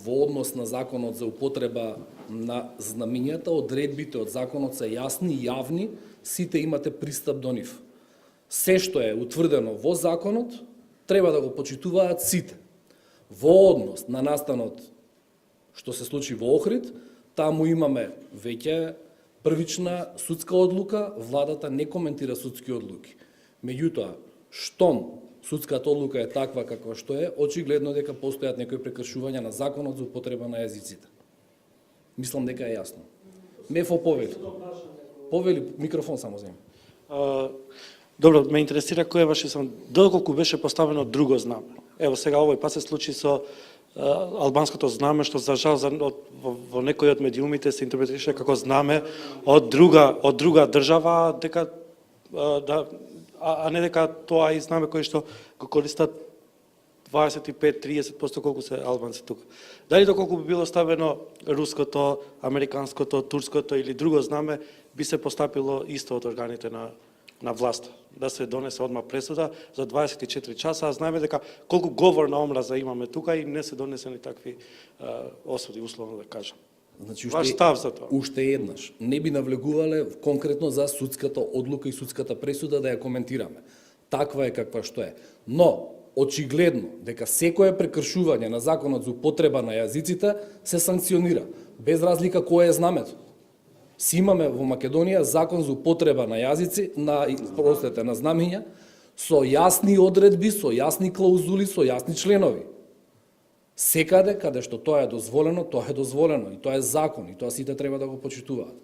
Во однос на законот за употреба на знамињата, одредбите од законот се јасни и јавни, сите имате пристап до нив. Се што е утврдено во законот, треба да го почитуваат сите. Во однос на настанот што се случи во Охрид, таму имаме веќе првична судска одлука, владата не коментира судски одлуки. Меѓутоа, штом судската одлука е таква каква што е, очигледно дека постојат некои прекршувања на законот за употреба на јазиците. Мислам дека е јасно. Мефо повели. Повели, микрофон само земе. Добро, ме интересира кој беше сам доколку беше поставено друго знаме. Ево сега овој пат се случи со албанското знаме што за жал во некои од медиумите се интерпретираше како знаме од друга држава, дека а не дека тоа и знаме кој што го користат 25-30% колку се албанци тука. Дали доколку би било ставено руското, американското, турското или друго знаме, би се постапило исто од органите на власта, да се донесе одма пресуда за 24 часа, а знаеме дека колку говор на омраза имаме тука и не се донесени такви осуди, условно да кажам. Значи, ваш став за тоа? Уште еднаш, не би навлегувале конкретно за судската одлука и судската пресуда да ја коментираме. Таква е каква што е. Но, очигледно, дека секое прекршување на законот за употреба на јазиците се санкционира, без разлика кое е знамето. Си имаме во Македонија закон за употреба на јазици, на знамиња, со јасни одредби, со јасни клаузули, со јасни членови. Секаде каде што тоа е дозволено, и тоа е закон, и тоа сите треба да го почитуваат.